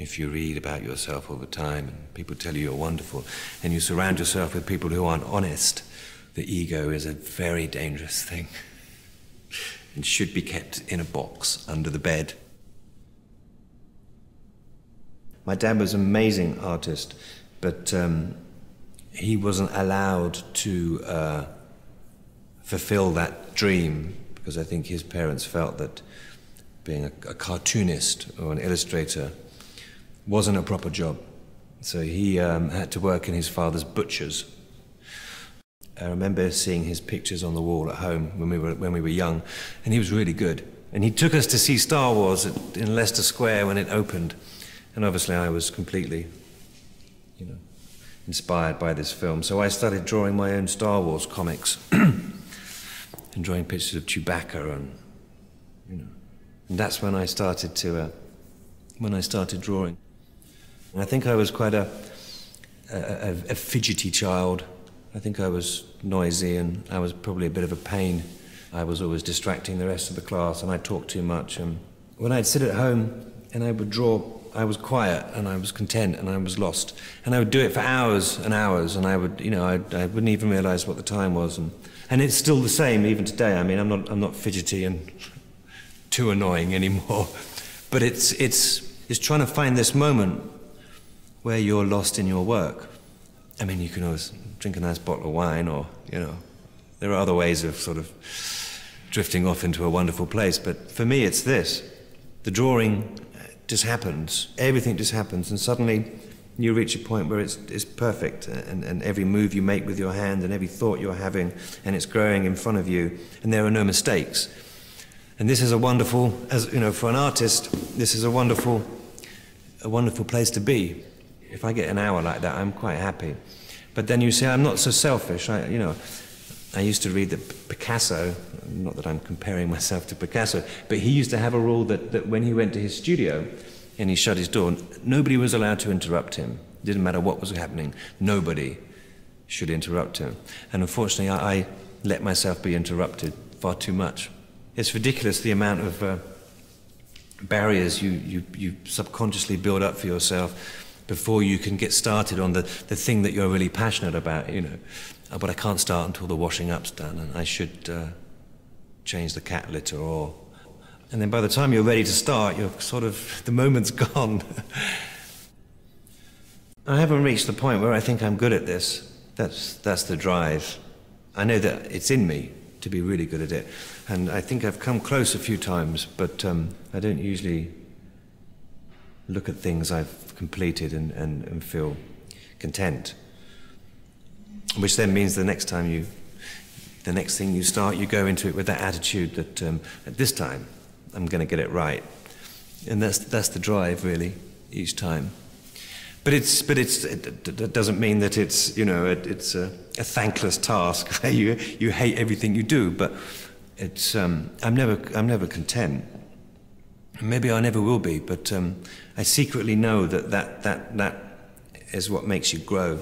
If you read about yourself all the time and people tell you you're wonderful and you surround yourself with people who aren't honest, the ego is a very dangerous thing and should be kept in a box under the bed. My dad was an amazing artist, but he wasn't allowed to fulfill that dream because I think his parents felt that being a cartoonist or an illustrator wasn't a proper job. So he had to work in his father's butcher's. I remember seeing his pictures on the wall at home when we were young, and he was really good. And he took us to see Star Wars in Leicester Square when it opened. And obviously I was completely, inspired by this film. So I started drawing my own Star Wars comics and drawing pictures of Chewbacca and, and that's when I started drawing. And I think I was quite a fidgety child. I think I was noisy and I was probably a bit of a pain. I was always distracting the rest of the class and I talked too much. And when I'd sit at home and I would draw, I was quiet and I was content and I was lost. And I would do it for hours and hours and I would, I wouldn't even realize what the time was. And it's still the same even today. I mean, I'm not fidgety and too annoying anymore. But it's trying to find this moment where you're lost in your work. I mean, you can always drink a nice bottle of wine or, there are other ways of sort of drifting off into a wonderful place. But for me, it's this. The drawing just happens. Everything just happens. And suddenly you reach a point where it's perfect. And every move you make with your hand and every thought you're having, and it's growing in front of you. And there are no mistakes. And this is a wonderful, for an artist, this is a wonderful place to be. If I get an hour like that, I'm quite happy. But then you say, I'm not so selfish. I used to read that Picasso, not that I'm comparing myself to Picasso, but he used to have a rule that when he went to his studio and he shut his door, nobody was allowed to interrupt him. It didn't matter what was happening. Nobody should interrupt him. And unfortunately, I let myself be interrupted far too much. It's ridiculous the amount of barriers you subconsciously build up for yourself before you can get started on the thing that you're really passionate about, But I can't start until the washing up's done, and I should change the cat litter, and then by the time you're ready to start, you're the moment's gone. I haven't reached the point where I think I'm good at this. That's the drive. I know that it's in me to be really good at it, and I think I've come close a few times, but I don't usually look at things I've completed and feel content. Which then means the next thing you start, you go into it with that attitude that at this time, I'm going to get it right. And that's the drive, really, each time. But it doesn't mean that it's, it's a thankless task where you hate everything you do, but it's, I'm never content. Maybe I never will be, but I secretly know that is what makes you grow.